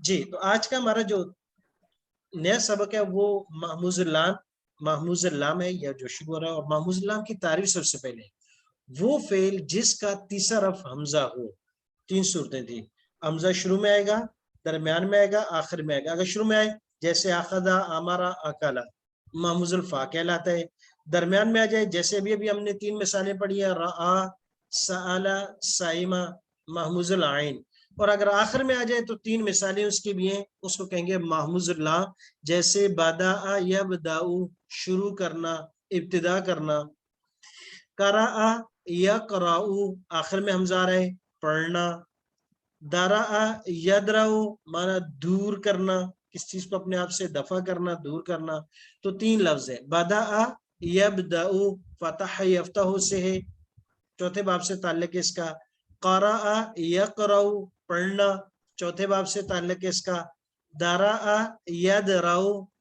جی تو آج کا ہمارا جو نیا سبق ہے وہ محموز اللام ہے یا جو شروع ہو رہا ہے، اور محموز اللام کی تعریف سب سے پہلے وہ فعل جس کا تیسرا رف حمزہ ہو. 3 صورتیں تھی. حمزہ شروع میں آئے گا، درمیان میں آئے گا، آخر میں آئے گا. اگر شروع میں آئے جیسے آخذا، امارا، اکالا، محموز الفا کہلاتا ہے. درمیان میں آ جائے جیسے ابھی ہم نے 3 مثالیں پڑھی ہیں، رآ، سآلا، سائمہ، محموز العین. اور اگر آخر میں آ جائے تو 3 مثالیں اس کی بھی ہیں، اس کو کہیں گے محموز اللہ، جیسے بدأ یبدأ شروع کرنا، ابتدا کرنا. قرأ یقرأ آخر میں حمزہ آ رہا ہے، پڑھنا. درأ یدرأ مانا دور کرنا، کس چیز کو اپنے آپ سے دفع کرنا، دور کرنا. تو 3 لفظ ہے. بدأ یبدأ فتح یفتح سے ہے، چوتھے باب سے تعلق ہے اس کا. قرأ یقرأ پڑھنا، چوتھے باب سے تعلق ہے اس کا. درأ یدرأ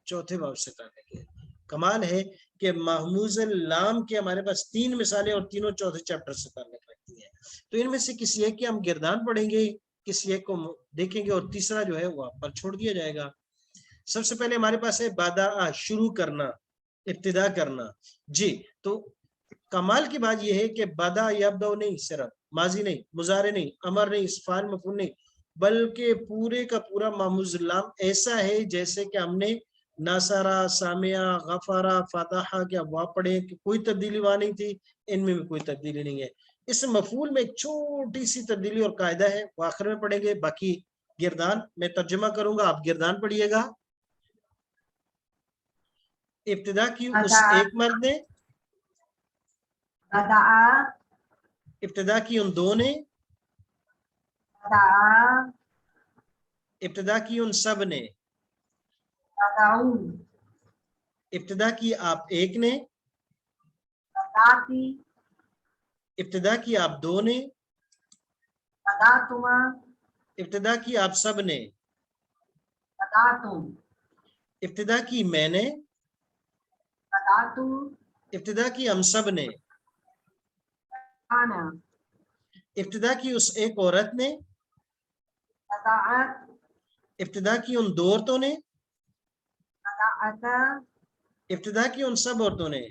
چوتھے باب سے تعلق ہے. کمال ہے کہ محموز اللام کے ہمارے پاس 3 مثالیں اور تینوں چوتھے چیپٹر سے تعلق رکھتی ہیں. تو ان میں سے کسی ایک کی ہم گردان پڑھیں گے، کسی ایک کو دیکھیں گے، اور تیسرا جو ہے وہ آپ پر چھوڑ دیا جائے گا. سب سے پہلے ہمارے پاس ہے بدأ شروع کرنا، ابتدا کرنا. جی تو کمال کی بات یہ ہے کہ بدأ یبدأ نہیں، صرف ماضی نہیں، مضارع نہیں، امر نہیں، فاعل مفعول نہیں، بلکہ پورے کا پورا محموز اللام ایسا ہے جیسے کہ ہم نے ناصرہ، سامعہ، غفارہ، فاتحہ کیا وا پڑھے کہ کوئی تبدیلی وہاں نہیں تھی. ان میں بھی کوئی تبدیلی نہیں ہے. اس مفعول میں ایک چھوٹی سی تبدیلی اور قاعدہ ہے، وہ آخر میں پڑھیں گے. باقی گردان میں ترجمہ کروں گا، آپ گردان پڑھیے گا. ابتدا کی اس ایک مرد نے، ابتدا کی ان 2 نے، ابتدا کی ان سب نے، ابتدا کی آپ ایک نے، ابتدا کی آپ 2 نے، ابتدا کی آپ سب نے، ابتدا کی میں نے، ابتدا کی ہم سب نے، ابتدا کی اس ایک عورت نے، ابتدا کی ان 2 عورتوں نے، ابتدا کی ان سب عورتوں نے.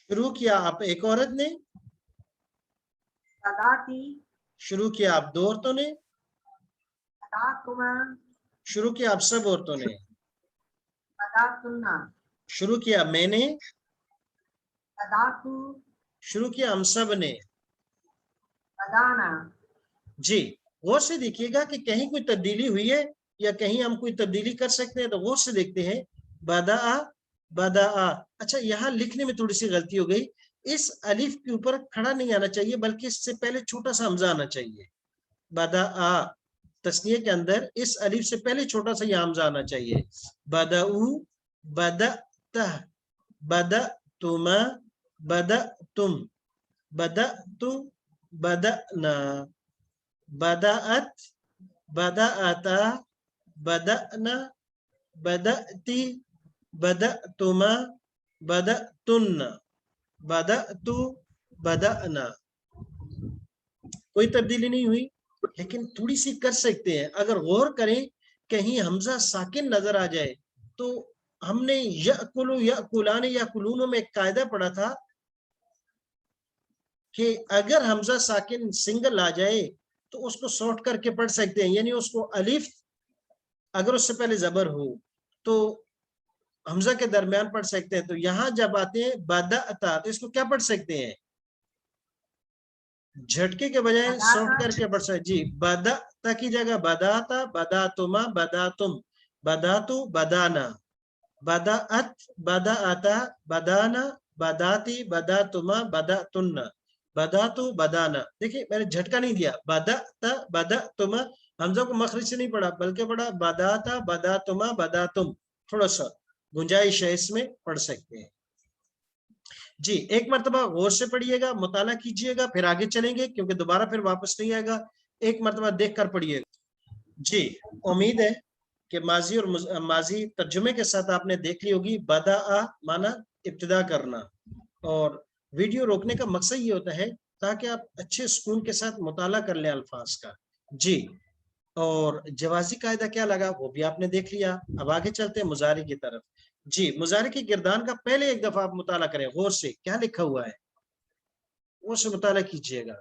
شروع کیا آپ ایک عورت نے، شروع کیا آپ 2 عورتوں نے، شروع کیا آپ سب عورتوں نے، شروع کیا میں نے، شروع کیا ہم سب نے. جی غور سے دیکھیے گا کہ کہیں کوئی تبدیلی ہوئی ہے یا کہیں ہم کوئی تبدیلی کر سکتے ہیں. تو غور سے دیکھتے ہیں. بدأ. اچھا یہاں لکھنے میں تھوڑی سی غلطی ہو گئی. اس الف کے اوپر کھڑا نہیں آنا چاہیے بلکہ اس سے پہلے چھوٹا سا حمزہ آنا چاہیے. بدأ تسنیہ کے اندر اس الف سے پہلے چھوٹا سا یہ حمزہ آنا چاہیے. بدأو، بدأت، بدأتما، بدأتم، بدأت، بدأنا، بدأت، بدأتا، بدأنا، بدأتی، بدأتما، بدأتن، بدأت، بدأنا. کوئی تبدیلی نہیں ہوئی لیکن تھوڑی سی کر سکتے ہیں. اگر غور کریں کہیں حمزہ ساکن نظر آ جائے تو ہم نے یأکلو، یأکلان، یأکلون میں ایک قاعدہ پڑھا تھا کہ اگر حمزہ ساکن سنگل آ جائے تو اس کو سارٹ کر کے پڑھ سکتے ہیں. یعنی اس کو الف اگر اس سے پہلے زبر ہو تو حمزہ کے درمیان پڑھ سکتے ہیں. تو یہاں جب آتے ہیں بدأتا تو اس کو کیا پڑھ سکتے ہیں؟ جھٹکے کے بجائے سارٹ کر کے پڑھ سکتے. جی بدأتا کی جگہ بداتا، بداتما، بداتم، بداتو، بدانا، بدأت، بدأتا، بدانا، بداتی، بداتما، بداتن، بداتو، بدانا. دیکھیں میں نے جھٹکا نہیں دیا. بدأتا، بدأتما حمزہ کو مخرج سے نہیں پڑھا بلکہ پڑھا بداتا، بداتما، بداتم. تھوڑا سا گنجائش ہے اس میں، پڑھ سکتے ہیں. جی ایک مرتبہ غور سے پڑھیے گا، مطالعہ کیجئے گا، پھر آگے چلیں گے کیونکہ دوبارہ پھر واپس نہیں آئے گا. ایک مرتبہ دیکھ کر پڑھیے گا. جی امید ہے کہ ماضی اور ماضی ترجمے کے ساتھ آپ نے دیکھ لی ہوگی. بدأ مانا ابتدا کرنا. اور ویڈیو روکنے کا مقصد یہ ہوتا ہے تاکہ آپ اچھے سکون کے ساتھ مطالعہ کر لیں الفاظ کا. جی اور جوازی قاعدہ کیا لگا وہ بھی آپ نے دیکھ لیا. اب آگے چلتے ہیں مضارع کی طرف. جی مضارع کی گردان کا پہلے ایک دفعہ آپ مطالعہ کریں غور سے, کیا لکھا ہوا ہے وہ سے مطالعہ کیجئے گا.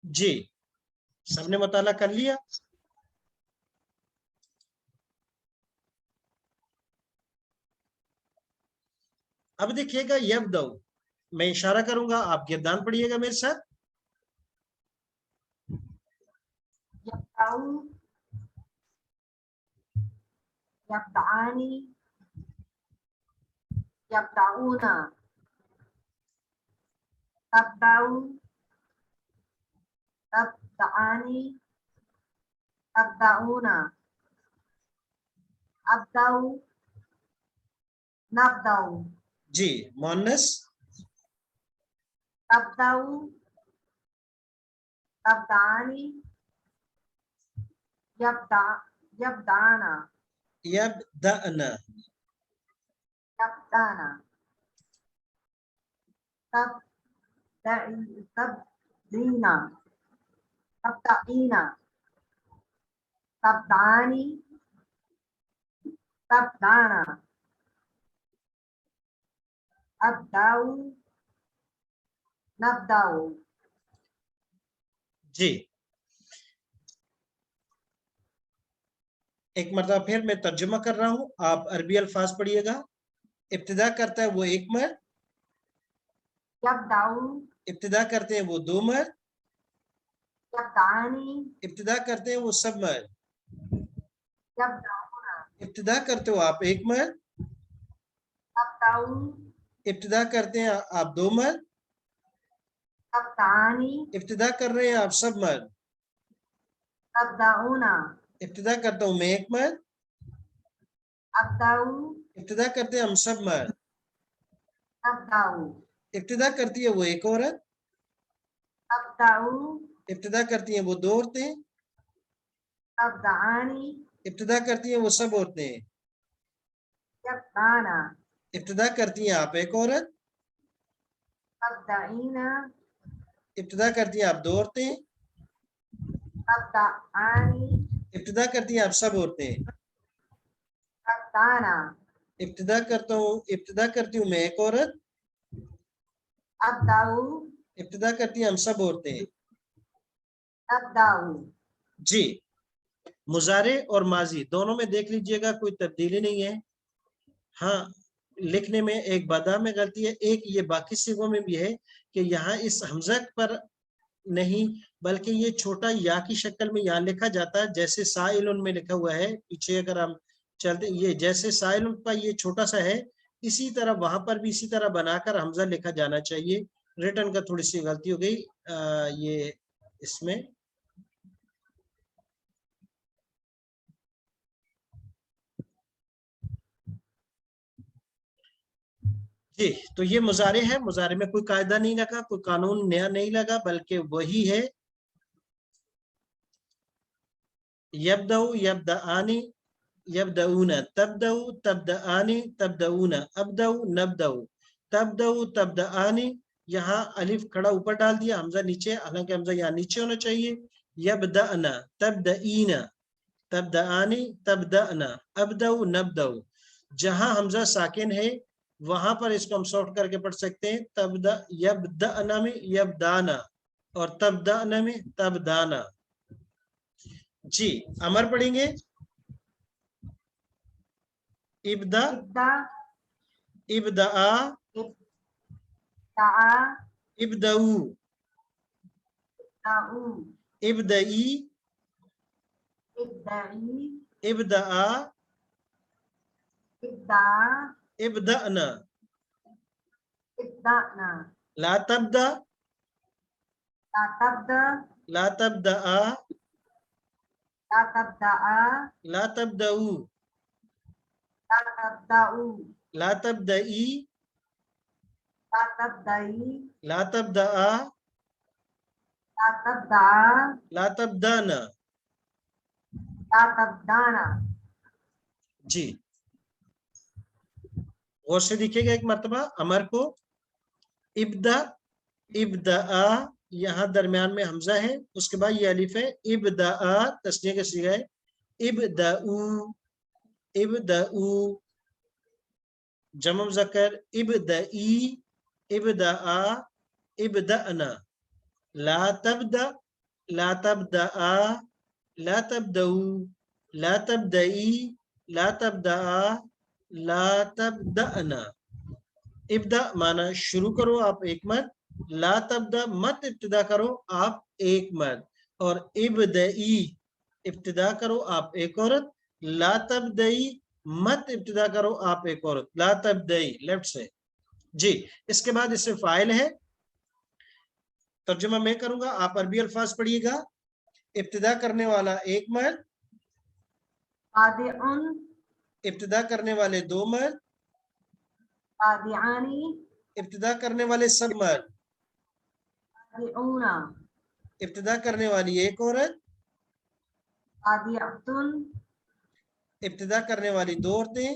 جی سب نے مطالعہ کر لیا. اب دیکھیے گا یبدؤ, میں اشارہ کروں گا آپ گردان پڑھیے گا میرے ساتھ. يبدأ يبدأان يبدأون تبدأ تبدأان تبدأون أبدأ نبدأ جی مؤنث تبدأ تبدأان يبدأن یبدأن يبدأن تبدين تبدأين تبدأن تبدأن أبدأ نبدأ. جی ایک مرتبہ پھر میں ترجمہ کر رہا ہوں, آپ عربی الفاظ پڑھیے گا. ابتدا کرتا ہے وہ ایک مرد, يبدأ ابتدا کرتے ہیں وہ دو مرد, يبدأان ابتدا کرتے ہیں وہ سب مرد, يبدأون ابتدا کرتے ہو آپ ایک مرد, تبدأ ابتدا کرتے ہیں آپ دو مرد, تبدأان ابتدا کر رہے ہیں آپ سب مرد, تبدأون ابتدا کرتا ہوں میں ایک مرد, أبدأ ابتدا کرتے ہیں ہم سب مرد, نبدأ ابتدا کرتی ہے وہ ایک عورت, تبدأ ابتدا کرتی ہیں وہ دو عورتیں, تبدأان ابتدا کرتی ہیں وہ سب عورتیں, يبدأن ابتدا کرتی ہیں آپ ایک عورت, تبدأين ابتدا کرتی ہیں آپ دو عورتیں, تبدأان ابتدا کرتی ہیں آپ سب عورتیں, تبدأن ابتدا کرتی ہوں میں ایک عورت, أبدأ ابتدا کرتی ہیں ہم سب عورتیں. نبدأ. جی مضارع اور ماضی دونوں میں دیکھ لیجئے گا کوئی تبدیلی نہیں ہے. ہاں لکھنے میں ایک بدا میں غلطی ہے, ایک یہ باقی صیغوں میں بھی ہے کہ یہاں اس حمزہ پر نہیں بلکہ یہ چھوٹا یا کی شکل میں یہاں لکھا جاتا ہے, جیسے سائلن میں لکھا ہوا ہے پیچھے اگر ہم چلتے, یہ جیسے سائلن کا یہ چھوٹا سا ہے اسی طرح وہاں پر بھی اسی طرح بنا کر حمزہ لکھا جانا چاہیے. ریٹن کا تھوڑی سی غلطی ہو گئی یہ اس میں. جی تو یہ مضارع ہے, مضارع میں کوئی قاعدہ نہیں لگا, کوئی قانون نیا نہیں لگا, بلکہ وہی ہے. یبدؤ یبدآنی یبدؤون تبدؤ تبدآنی تبدؤون ابدؤ نبدؤ تبدؤ تبدآنی. یہاں الف کھڑا اوپر ڈال دیا, حمزہ نیچے, حالانکہ حمزہ یہاں نیچے ہونا چاہیے. یبدأنا تبدئین تبدآنی تبدأنا ابدؤ نبدؤ. جہاں حمزہ ساکن ہے وہاں پر اس کو ہم سافٹ کر کے پڑھ سکتے ہیں تبدأ یبدأنا میں یبدانا اور تبدأنا میں تبدانا. جی امر پڑھیں گے. ابدا ابدا ابدؤ ابدئی ابدا ابدأنا لا تبدأ لا تبدأ لا تبدأ لا تبدأ لا تبدأوا لا تبدأوا لا تبدأي لا تبدأي لا تبدأ لا تبدأ لا تبدأنا. لا تبدأنا. جی غور سے دیکھیے گا ایک مرتبہ امر کو. ابدا ابدا یہاں درمیان میں حمزہ ہے, اس کے بعد یہ الف ہے. ابدا تسنیہ کا صیغہ ہے. ابداؤ ابداؤ جمع مذکر. ابدئی ابدا ابدأنا. لا تبدأ لا تبدأ لا تبدأوا لا تبدئی لا تبدأ لا تبدأنا. ابدا مانا شروع کرو آپ ایک مرد, لا تبدا مت ابتدا کرو آپ ایک مرد, اور ابدئی ابتدا کرو آپ ایک عورت. لا تبدئی مت ابتدا کرو آپ ایک عورت. لا تبدئی لیفٹ سے. جی اس کے بعد اس سے فاعل ہے, ترجمہ میں کروں گا, آپ عربی الفاظ پڑھیے گا. ابتدا کرنے والا ایک مرد, بادئ ابتدا کرنے والے دو مرد, بادئان ابتدا کرنے والے سب مرد, بادئون ابتدا کرنے والی ایک عورت, بادئۃ ابتدا کرنے والی دو عورتیں,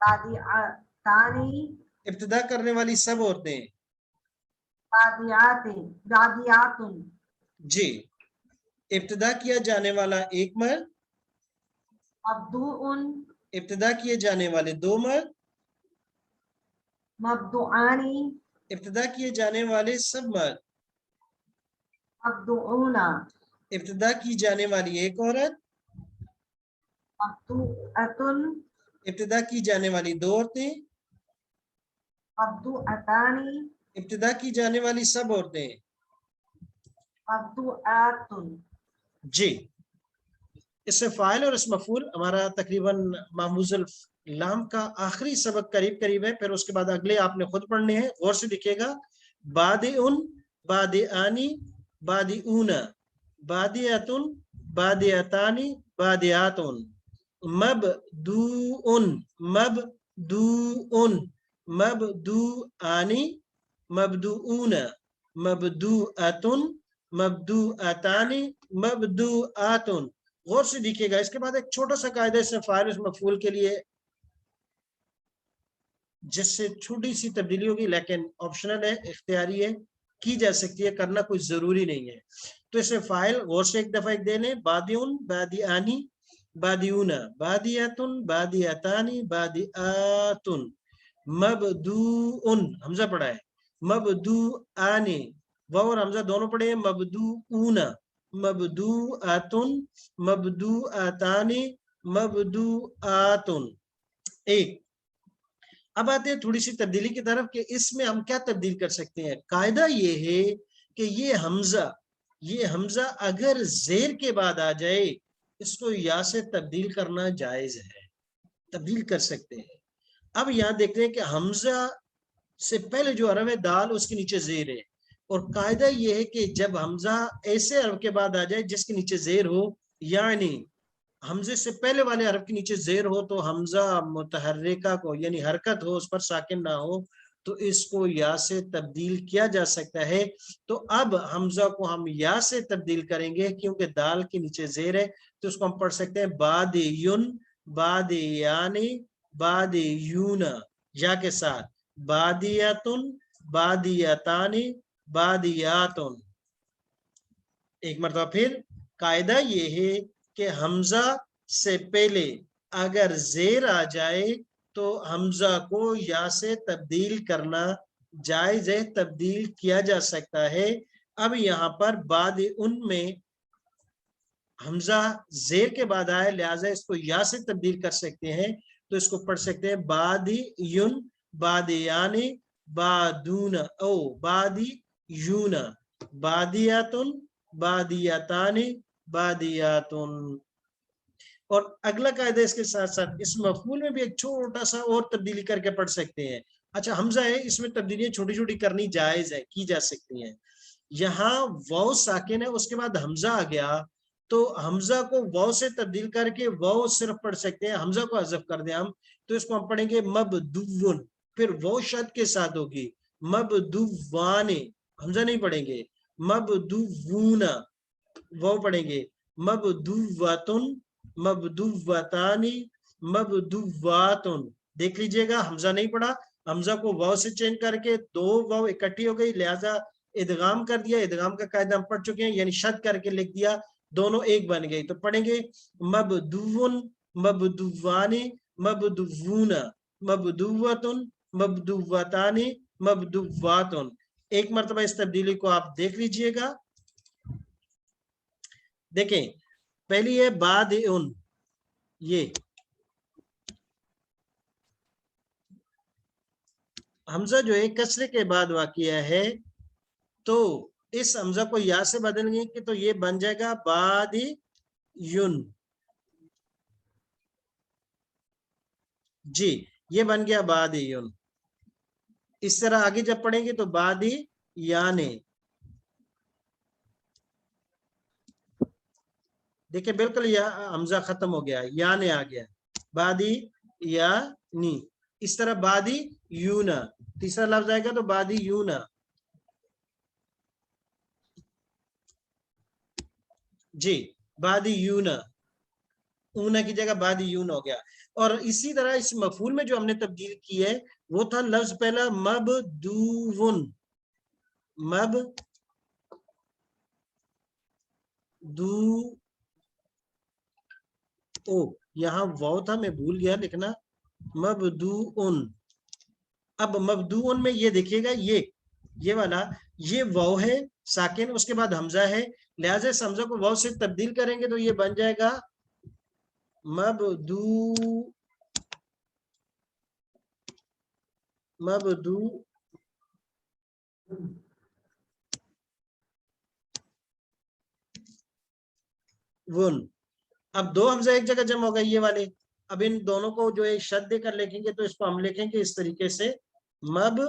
بادئتان ابتدا کرنے والی سب عورتیں. بادئات بادئات جی ابتدا کیا جانے والا ایک مرد, مبدوء ابتدا کیے جانے والے دو مرد, مبدوعان ابتدا کیے جانے والے سب مرد, مبدوعون ابتدا کی جانے والی ایک عورت, مبدوءۃ ابتدا کی جانے والی دو عورتیں, مبدوءتان ابتدا کی جانے والی سب عورتیں. مبدوءات. جی اس سے فاعل اور اس مفعول ہمارا تقریباً محموز اللام کا آخری سبق قریب قریب ہے, پھر اس کے بعد اگلے آپ نے خود پڑھنے ہیں. غور سے دیکھیے گا. بادئن بادئانی بادئون بادئتن بادئتانی بادئاتن. مبدوءن مبدوءن مبدوءانی مبدوءون مبدوءتن مبدوءتانی مبدوءاتن. غور سے دیکھیے گا. اس کے بعد ایک چھوٹا سا قاعدہ اس میں فاعل اس مفعول کے لیے, جس سے چھوٹی سی تبدیلی ہوگی لیکن آپشنل ہے, اختیاری ہے, کی جا سکتی ہے, کرنا کوئی ضروری نہیں ہے. تو اس میں فاعل غور سے ایک دفعہ ایک دے لیں. بادئن بادئانی بادئون بادئتن بادئتانی بادئاتن. مبدوءن حمزہ پڑھا ہے, مبدوءانی واو اور حمزہ دونوں پڑھے ہیں, مبدوءون مبدوءاتن مبدوءاتانی مبدوءاتن. ایک اب آتے ہیں تھوڑی سی تبدیلی کی طرف کہ اس میں ہم کیا تبدیل کر سکتے ہیں. قاعدہ یہ ہے کہ یہ حمزہ اگر زیر کے بعد آ جائے اس کو یا سے تبدیل کرنا جائز ہے, تبدیل کر سکتے ہیں. اب یہاں دیکھتے ہیں کہ حمزہ سے پہلے جو حرف ہے دال اس کے نیچے زیر ہے, اور قاعدہ یہ ہے کہ جب حمزہ ایسے حرف کے بعد آ جائے جس کے نیچے زیر ہو, یعنی حمزے سے پہلے والے حرف کے نیچے زیر ہو تو حمزہ متحرکہ کو یعنی حرکت ہو اس پر ساکن نہ ہو تو اس کو یا سے تبدیل کیا جا سکتا ہے. تو اب حمزہ کو ہم یا سے تبدیل کریں گے کیونکہ دال کے نیچے زیر ہے, تو اس کو ہم پڑھ سکتے ہیں بادیون بادیانی بادیون یا کے ساتھ, بادیاتن بادیاتانی بادیاتن. ایک مرتبہ پھر قاعدہ یہ ہے کہ حمزہ سے پہلے اگر زیر آ جائے تو حمزہ کو یا سے تبدیل کرنا جائز ہے, تبدیل کیا جا سکتا ہے. اب یہاں پر بعد ان میں حمزہ زیر کے بعد آئے لہٰذا اس کو یا سے تبدیل کر سکتے ہیں, تو اس کو پڑھ سکتے ہیں بادی یون بادیانی بادون او بادی یون بادیاتن بادیاتانی بادیاتن. اور اگلا قاعدہ اس کے ساتھ ساتھ اس مفعول میں بھی ایک چھوٹا سا اور تبدیلی کر کے پڑھ سکتے ہیں. اچھا حمزہ ہے, اس میں تبدیلیاں چھوٹی چھوٹی کرنی جائز ہے, کی جا سکتی ہیں. یہاں واو ساکن ہے، اس کے بعد حمزہ آ گیا تو حمزہ کو واو سے تبدیل کر کے واو صرف پڑھ سکتے ہیں، حمزہ کو حذف کر دیں ہم تو اس کو ہم پڑھیں گے مبدون، پھر واو شد کے ساتھ ہوگی مبدوان، حمزہ نہیں پڑھیں گے، مبدوون واو پڑھیں گے، مبدوواتن مبدوواتانی مبدوواتن، دیکھ لیجئے گا حمزہ نہیں پڑھا، حمزہ کو واو سے چینج کر کے دو واو اکٹھی ہو گئی، لہذا ادغام کر دیا، ادغام کا قاعدہ ہم پڑھ چکے ہیں، یعنی شد کر کے لکھ دیا، دونوں ایک بن گئی، تو پڑھیں گے مبدوون مبدووانی مبدوون مبدووتن مبدووتانی مبدوواتن۔ ایک مرتبہ اس تبدیلی کو آپ دیکھ لیجئے گا، دیکھیں پہلی ہے بعد ان، یہ حمزہ جو ہے کسرے کے بعد واقع ہے تو اس حمزہ کو یا سے بدلیں گے کہ تو یہ بن جائے گا بادی یون، جی یہ بن گیا بادی یون۔ اس طرح آگے جب پڑھیں گے تو بادی یانے، دیکھیں بالکل یا حمزہ ختم ہو گیا، یانے آ گیا، بادی یا نی، اس طرح بادی یونا، تیسرا لفظ آئے گا تو بادی یونا، جی بادی یونا، اونا کی جگہ بادی یون ہو گیا۔ اور اسی طرح اس مفعول میں جو ہم نے تبدیل کی ہے وہ تھا لفظ پہلا مبدوون، مب دو او، یہاں واو تھا میں بھول گیا لکھنا، مبدوون، اب مبدوون میں یہ دیکھیے گا یہ والا یہ واو ہے ساکن، اس کے بعد حمزہ ہے، لہذا اس حمزہ کو واو سے تبدیل کریں گے تو یہ بن جائے گا ون، اب دو حمزہ ایک جگہ جمع ہو گئے یہ والے، اب ان دونوں کو جو ہے شد دے کر لکھیں گے تو اس کو ہم لکھیں گے اس طریقے سے مب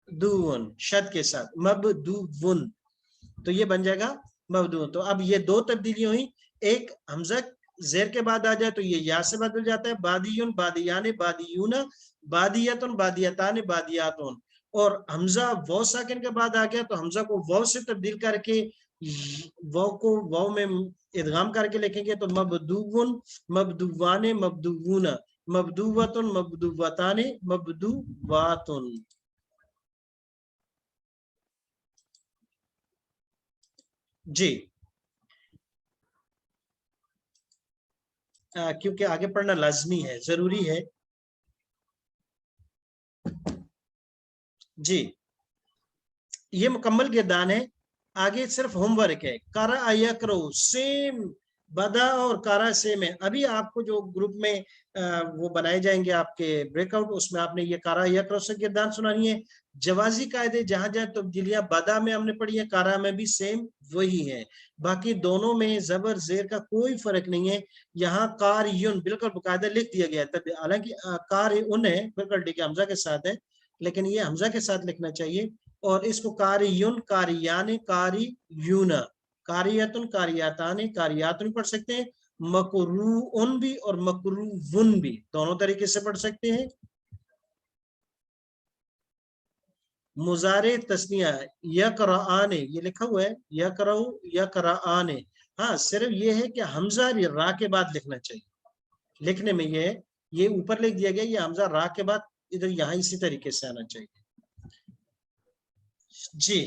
دون، شد کے ساتھ مبدون، تو یہ بن جائے گا مبدون۔ تو اب یہ دو تبدیلیاں ہوئی، ایک حمزہ زیر کے بعد آ جائے تو یہ یا سے بدل جاتا ہے، بادیون بادیان بادیون بادیتن بادیتان بادیاتون، اور حمزہ واو ساکن کے بعد آ گیا تو حمزہ کو واو سے تبدیل کر کے واو کو واو میں ادغام کر کے لکھیں گے تو مبدوون مبدوان مبدوون مبدووتن مبدووتان مبدوواتن۔ جی کیونکہ آگے پڑھنا لازمی ہے، ضروری ہے، جی یہ مکمل گردان ہے، آگے صرف ہوم ورک ہے، کارا یکرو سیم بدا اور کارا سیم ہے، ابھی آپ کو جو گروپ میں وہ بنائے جائیں گے آپ کے بریک آؤٹ، اس میں آپ نے یہ کارا یکرو سے گردان سنانی ہے، جوازی قاعدے جہاں جہاں تبدیلیاں بدا میں ہم نے پڑھی ہے کارا میں بھی سیم وہی ہے، باقی دونوں میں زبر زیر کا کوئی فرق نہیں ہے، یہاں کاریون بالکل باقاعدہ لکھ دیا گیا ہے، حالانکہ کارئن ہے بالکل ٹھیک ہے حمزہ کے ساتھ ہے، لیکن یہ حمزہ کے ساتھ لکھنا چاہیے، اور اس کو کاریون کاریان کاریون کاریتن کاریاتان کاریاتن پڑھ سکتے ہیں، مکرون بھی اور مکروون بھی دونوں طریقے سے پڑھ سکتے ہیں۔ مضارع تثنیہ یقرآن یہ لکھا ہوا ہے، یقرؤ یقرآن، ہاں صرف یہ ہے کہ حمزہ را کے بعد لکھنا چاہیے، لکھنے میں یہ اوپر لکھ دیا گیا، یہ حمزہ را کے بعد ادھر یہاں اسی طریقے سے آنا چاہیے۔ جی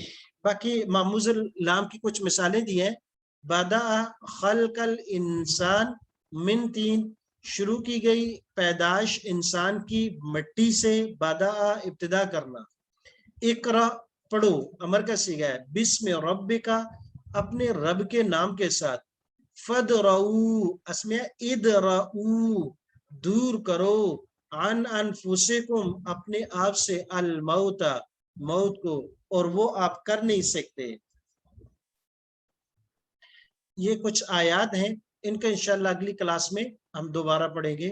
باقی معموز اللام کی کچھ مثالیں دی ہیں، بدا خلق الانسان من تین، شروع کی گئی پیدائش انسان کی مٹی سے، بدا ابتدا کرنا، اقرا پڑھو امر کا صیغہ ہے، بسم ربک اپنے رب کے نام کے ساتھ، فدرؤ اسمیہ ادرؤ دور کرو، عن انفسکم اپنے آپ سے، الموت موت کو، اور وہ آپ کر نہیں سکتے۔ یہ کچھ آیات ہیں، ان کا انشاءاللہ اگلی کلاس میں ہم دوبارہ پڑھیں گے۔